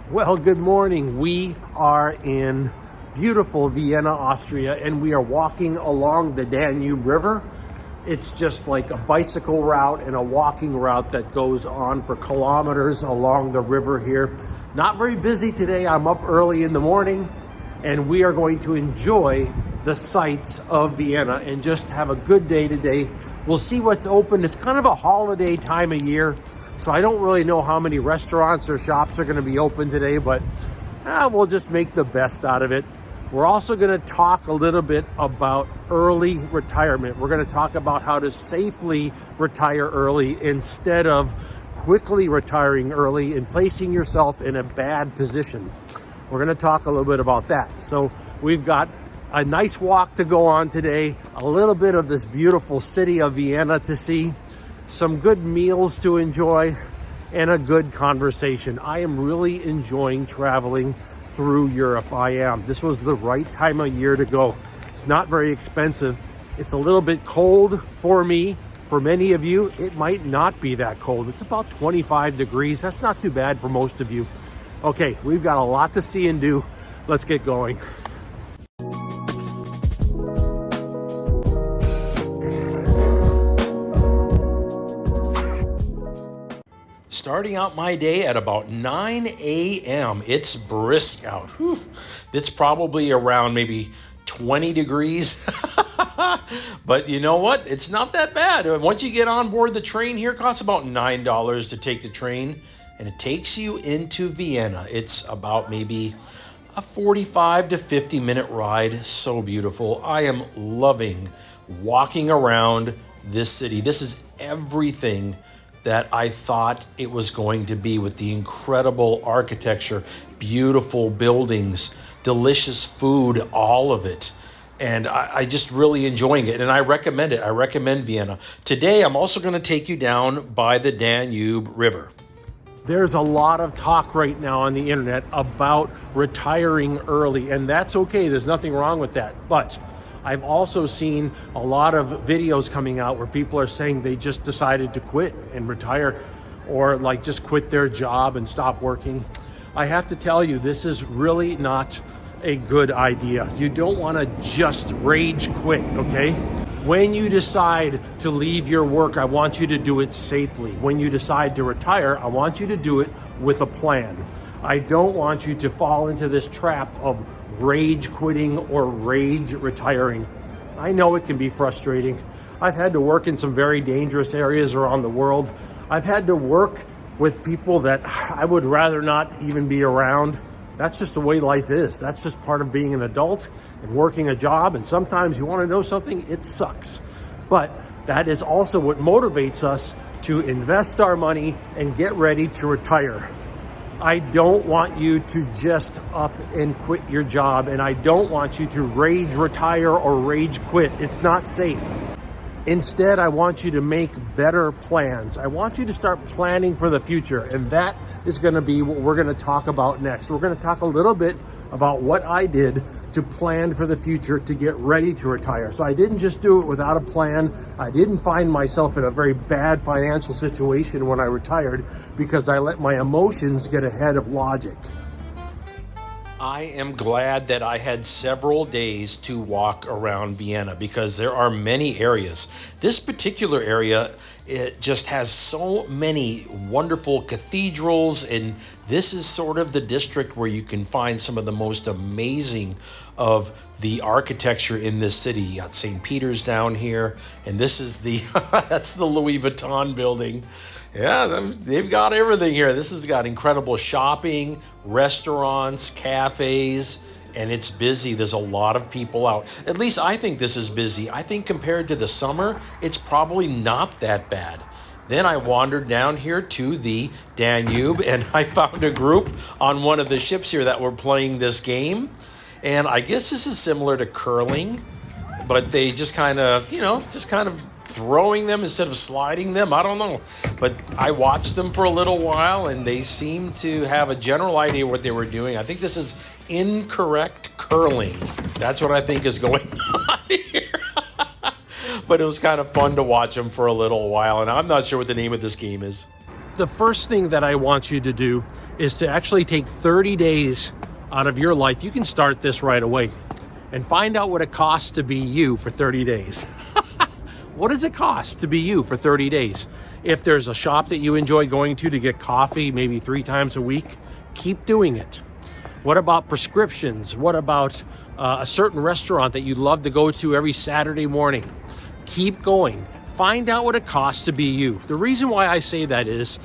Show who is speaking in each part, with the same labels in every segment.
Speaker 1: Well, good morning. We are in beautiful Vienna, Austria, and we are walking along the Danube River. It's just like a bicycle route and a walking route that goes on for kilometers along the river here. Not very busy today. I'm up early in the morning, and we are going to enjoy the sights of Vienna and just have a good day today. We'll see what's open. It's kind of a holiday time of year, so I don't really know how many restaurants or shops are going to be open today, but we'll just make the best out of it. We're also going to talk a little bit about early retirement. We're going to talk about how to safely retire early instead of quickly retiring early and placing yourself in a bad position. We're going to talk a little bit about that. So we've got a nice walk to go on today, a little bit of this beautiful city of Vienna to see, some good meals to enjoy, and a good conversation. I am really enjoying traveling through Europe. I am. This was the right time of year to go. It's not very expensive. It's a little bit cold for me. For many of you, it might not be that cold. It's about 25 degrees. That's not too bad for most of you. Okay, we've got a lot to see and do. Let's get going. Starting out my day at about 9 a.m. It's brisk out. Whew. It's probably around maybe 20 degrees. But you know what? It's not that bad. Once you get on board the train here, it costs about $9 to take the train, and it takes you into Vienna. It's about maybe a 45 to 50 minute ride. So beautiful. I am loving walking around this city. This is everything that I thought it was going to be, with the incredible architecture, beautiful buildings, delicious food, all of it. And I just really enjoying it, and I recommend it. I recommend Vienna. Today, I'm also going to take you down by the Danube River. There's a lot of talk right now on the internet about retiring early, and that's okay. There's nothing wrong with that. But I've also seen a lot of videos coming out where people are saying they just decided to quit and retire, or like just quit their job and stop working. I have to tell you, this is really not a good idea. You don't want to just rage quit, okay? When you decide to leave your work, I want you to do it safely. When you decide to retire, I want you to do it with a plan. I don't want you to fall into this trap of rage quitting or rage retiring. I know it can be frustrating. I've had to work in some very dangerous areas around the world. I've had to work with people that I would rather not even be around. That's just the way life is. That's just part of being an adult and working a job. And sometimes you want to know something, it sucks. But that is also what motivates us to invest our money and get ready to retire. I don't want you to just up and quit your job, and I don't want you to rage retire or rage quit. It's not safe. Instead, I want you to make better plans. I want you to start planning for the future, and that is going to be what we're going to talk about next. We're going to talk a little bit about what I did to plan for the future to get ready to retire. So I didn't just do it without a plan. I didn't find myself in a very bad financial situation when I retired because I let my emotions get ahead of logic. I am glad that I had several days to walk around Vienna because there are many areas. This particular area, it just has so many wonderful cathedrals, and this is sort of the district where you can find some of the most amazing of the architecture in this city. You got St. Peter's down here, and this is the that's the Louis Vuitton building. Yeah, they've got everything here. This has got incredible shopping, restaurants, cafes, and it's busy. There's a lot of people out. At least I think this is busy. I think compared to the summer, it's probably not that bad. Then I wandered down here to the Danube, and I found a group on one of the ships here that were playing this game. And I guess this is similar to curling, but they just kind of, throwing them instead of sliding them. I don't know. But I watched them for a little while, and they seemed to have a general idea what they were doing. I think this is incorrect curling. That's what I think is going on here. But it was kind of fun to watch them for a little while, and I'm not sure what the name of this game is. The first thing that I want you to do is to actually take 30 days out of your life. You can start this right away and find out what it costs to be you for 30 days. What does it cost to be you for 30 days? If there's a shop that you enjoy going to get coffee maybe 3 times a week, keep doing it. What about prescriptions? What about a certain restaurant that you love to go to every Saturday morning? Keep going. Find out what it costs to be you. The reason why I say that is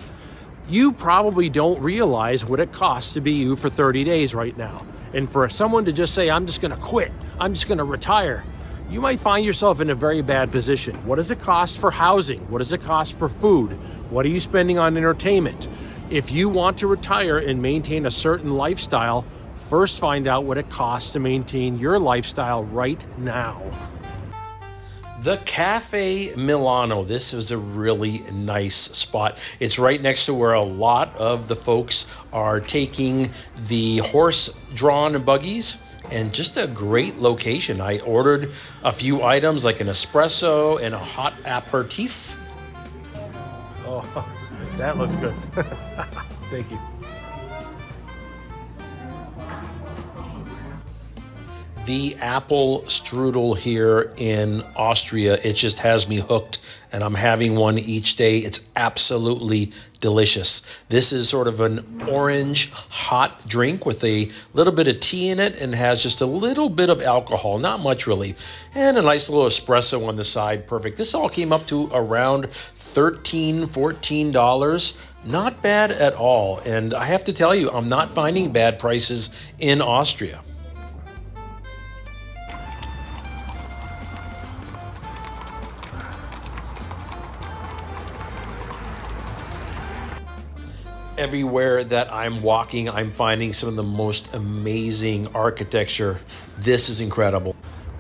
Speaker 1: you probably don't realize what it costs to be you for 30 days right now. And for someone to just say, I'm just going to quit, I'm just going to retire, you might find yourself in a very bad position. What does it cost for housing? What does it cost for food? What are you spending on entertainment? If you want to retire and maintain a certain lifestyle, first find out what it costs to maintain your lifestyle right now. The Cafe Milano. This is a really nice spot. It's right next to where a lot of the folks are taking the horse-drawn buggies, and just a great location. I ordered a few items like an espresso and a hot aperitif. Oh, that looks good. Thank you. The apple strudel here in Austria, it just has me hooked, and I'm having one each day. It's absolutely delicious. This is sort of an orange hot drink with a little bit of tea in it and has just a little bit of alcohol, not much really, and a nice little espresso on the side. Perfect. This all came up to around $13, $14. Not bad at all. And I have to tell you, I'm not finding bad prices in Austria. Everywhere that I'm walking, I'm finding some of the most amazing architecture. This is incredible.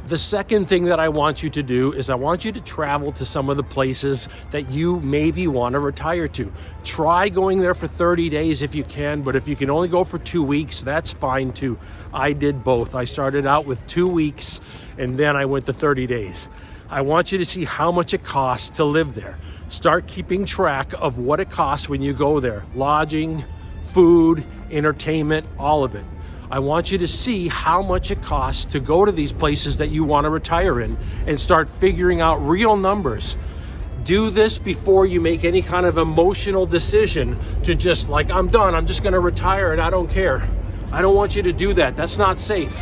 Speaker 1: The second thing that I want you to do is I want you to travel to some of the places that you maybe want to retire to. Try going there for 30 days if you can, but if you can only go for 2 weeks, that's fine too. I did both. I started out with 2 weeks and then I went to 30 days. I want you to see how much it costs to live there. Start keeping track of what it costs when you go there. Lodging, food, entertainment, all of it. I want you to see how much it costs to go to these places that you want to retire in and start figuring out real numbers. Do this before you make any kind of emotional decision to just like, I'm done, I'm just going to retire and I don't care. I don't want you to do that. That's not safe.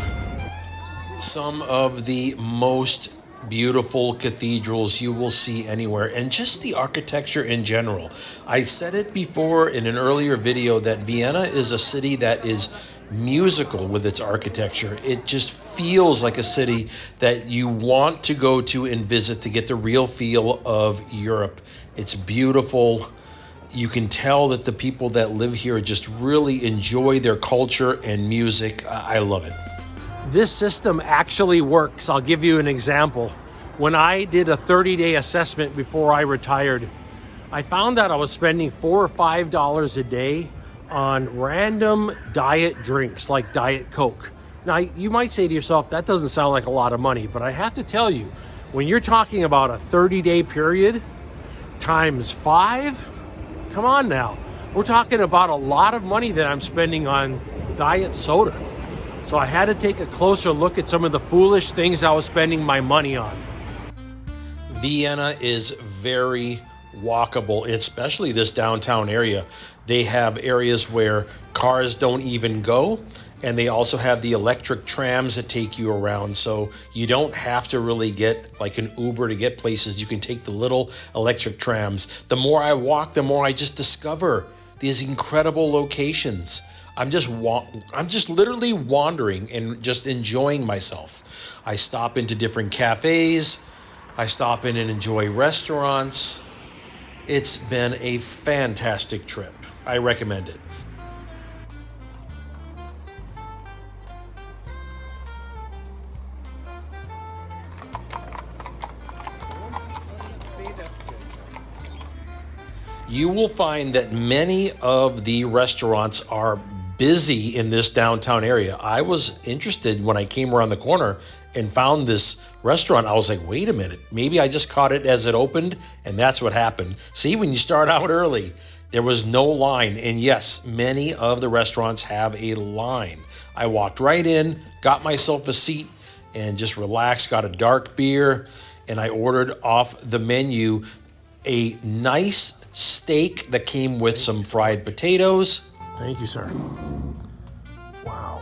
Speaker 1: Some of the most beautiful cathedrals you will see anywhere, and just the architecture in general. I said it before in an earlier video that Vienna is a city that is musical with its architecture. It just feels like a city that you want to go to and visit to get the real feel of Europe. It's beautiful. You can tell that the people that live here just really enjoy their culture and music. I love it. This system actually works. I'll give you an example. When I did a 30-day assessment before I retired, I found that I was spending $4 or $5 a day on random diet drinks like Diet Coke. Now, you might say to yourself, that doesn't sound like a lot of money, but I have to tell you, when you're talking about a 30-day period times 5, come on now. We're talking about a lot of money that I'm spending on diet soda. So I had to take a closer look at some of the foolish things I was spending my money on. Vienna is very walkable, especially this downtown area. They have areas where cars don't even go, and they also have the electric trams that take you around. So you don't have to really get like an Uber to get places. You can take the little electric trams. The more I walk, the more I just discover these incredible locations. I'm just literally wandering and just enjoying myself. I stop into different cafes. I stop in and enjoy restaurants. It's been a fantastic trip. I recommend it. You will find that many of the restaurants are busy in this downtown area. I was interested when I came around the corner and found this restaurant. I was like, wait a minute, maybe I just caught it as it opened, and that's what happened. See, when you start out early, There was no line, and yes, many of the restaurants have a line. I walked right in, got myself a seat, and just relaxed, got a dark beer, and I ordered off the menu a nice steak that came with some fried potatoes.
Speaker 2: Thank you, sir. Wow.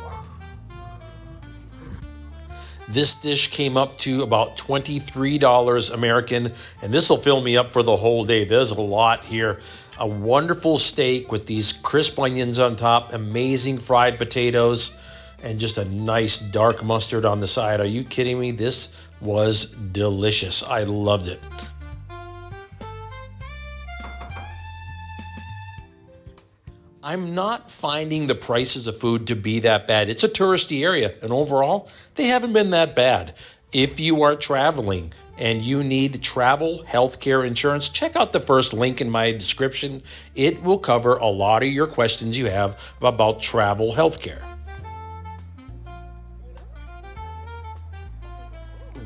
Speaker 1: This dish came up to about $23 American, and this will fill me up for the whole day. There's a lot here. A wonderful steak with these crisp onions on top, amazing fried potatoes, and just a nice dark mustard on the side. Are you kidding me? This was delicious. I loved it. I'm not finding the prices of food to be that bad. It's a touristy area, and overall, they haven't been that bad. If you are traveling and you need travel healthcare insurance, check out the first link in my description. It will cover a lot of your questions you have about travel healthcare.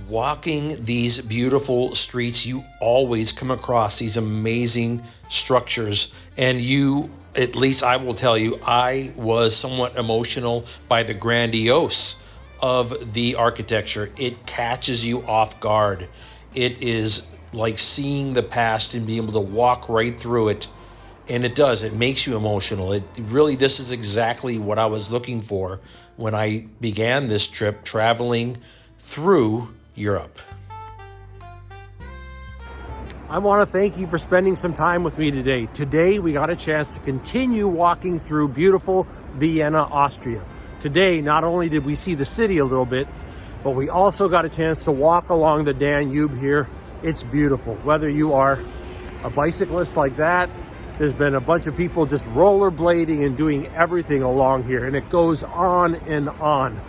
Speaker 1: Walking these beautiful streets, you always come across these amazing structures, and at least I will tell you, I was somewhat emotional by the grandiose of the architecture. It catches you off guard. It is like seeing the past and being able to walk right through it. And it does. It makes you emotional. This is exactly what I was looking for when I began this trip traveling through Europe.
Speaker 2: I want to thank you for spending some time with me today. Today, we got a chance to continue walking through beautiful Vienna, Austria. Today, not only did we see the city a little bit, but we also got a chance to walk along the Danube here. It's beautiful. Whether you are a bicyclist like that, there's been a bunch of people just rollerblading and doing everything along here, and it goes on and on.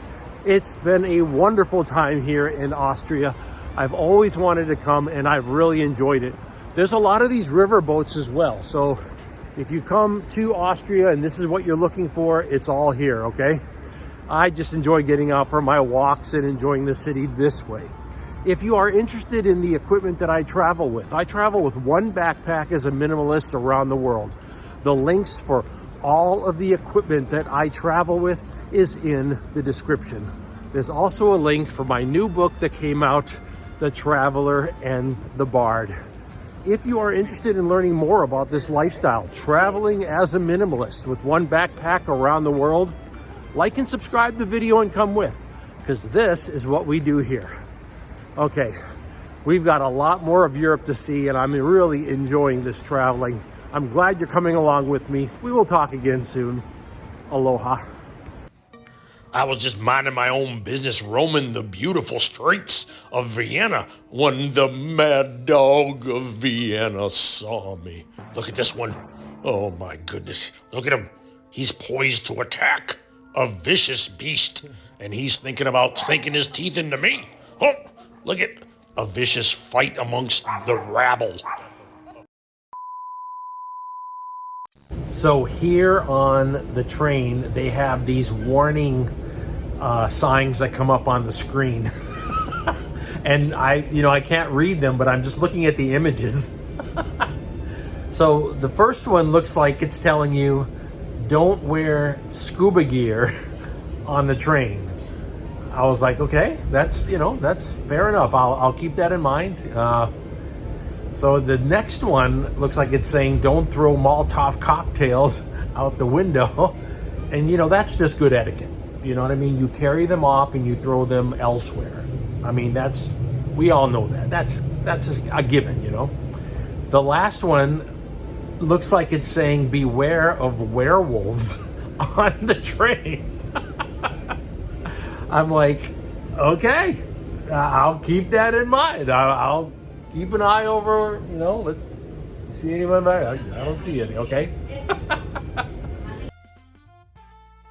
Speaker 2: It's been a wonderful time here in Austria. I've always wanted to come, and I've really enjoyed it. There's a lot of these river boats as well. So if you come to Austria and this is what you're looking for, it's all here, okay? I just enjoy getting out for my walks and enjoying the city this way. If you are interested in the equipment that I travel with one backpack as a minimalist around the world. The links for all of the equipment that I travel with is in the description. There's also a link for my new book that came out, The Traveler and the Bard. If you are interested in learning more about this lifestyle, traveling as a minimalist with one backpack around the world, like and subscribe to the video and come with, because this is what we do here. Okay, we've got a lot more of Europe to see, and I'm really enjoying this traveling. I'm glad you're coming along with me. We will talk again soon. Aloha.
Speaker 1: I was just minding my own business, roaming the beautiful streets of Vienna, when the mad dog of Vienna saw me. Look at this one. Oh my goodness. Look at him. He's poised to attack. A vicious beast. And he's thinking about sinking his teeth into me. Oh, look at a vicious fight amongst the rabble.
Speaker 2: So here on the train, they have these warning signs that come up on the screen. And I can't read them, but I'm just looking at the images. So the first one looks like it's telling you, don't wear scuba gear on the train. I was like, okay, that's fair enough. I'll keep that in mind. So the next one looks like it's saying, don't throw Molotov cocktails out the window. And that's just good etiquette. You know what I mean? You carry them off and you throw them elsewhere. I mean, we all know that. That's a given, The last one looks like it's saying, beware of werewolves on the train. I'm like, okay, I'll keep that in mind. I'll keep an eye over, let's see anyone back. I don't see any, okay?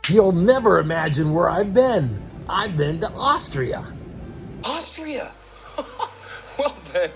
Speaker 2: You'll never imagine where I've been. I've been to Austria.
Speaker 3: Austria? Well then.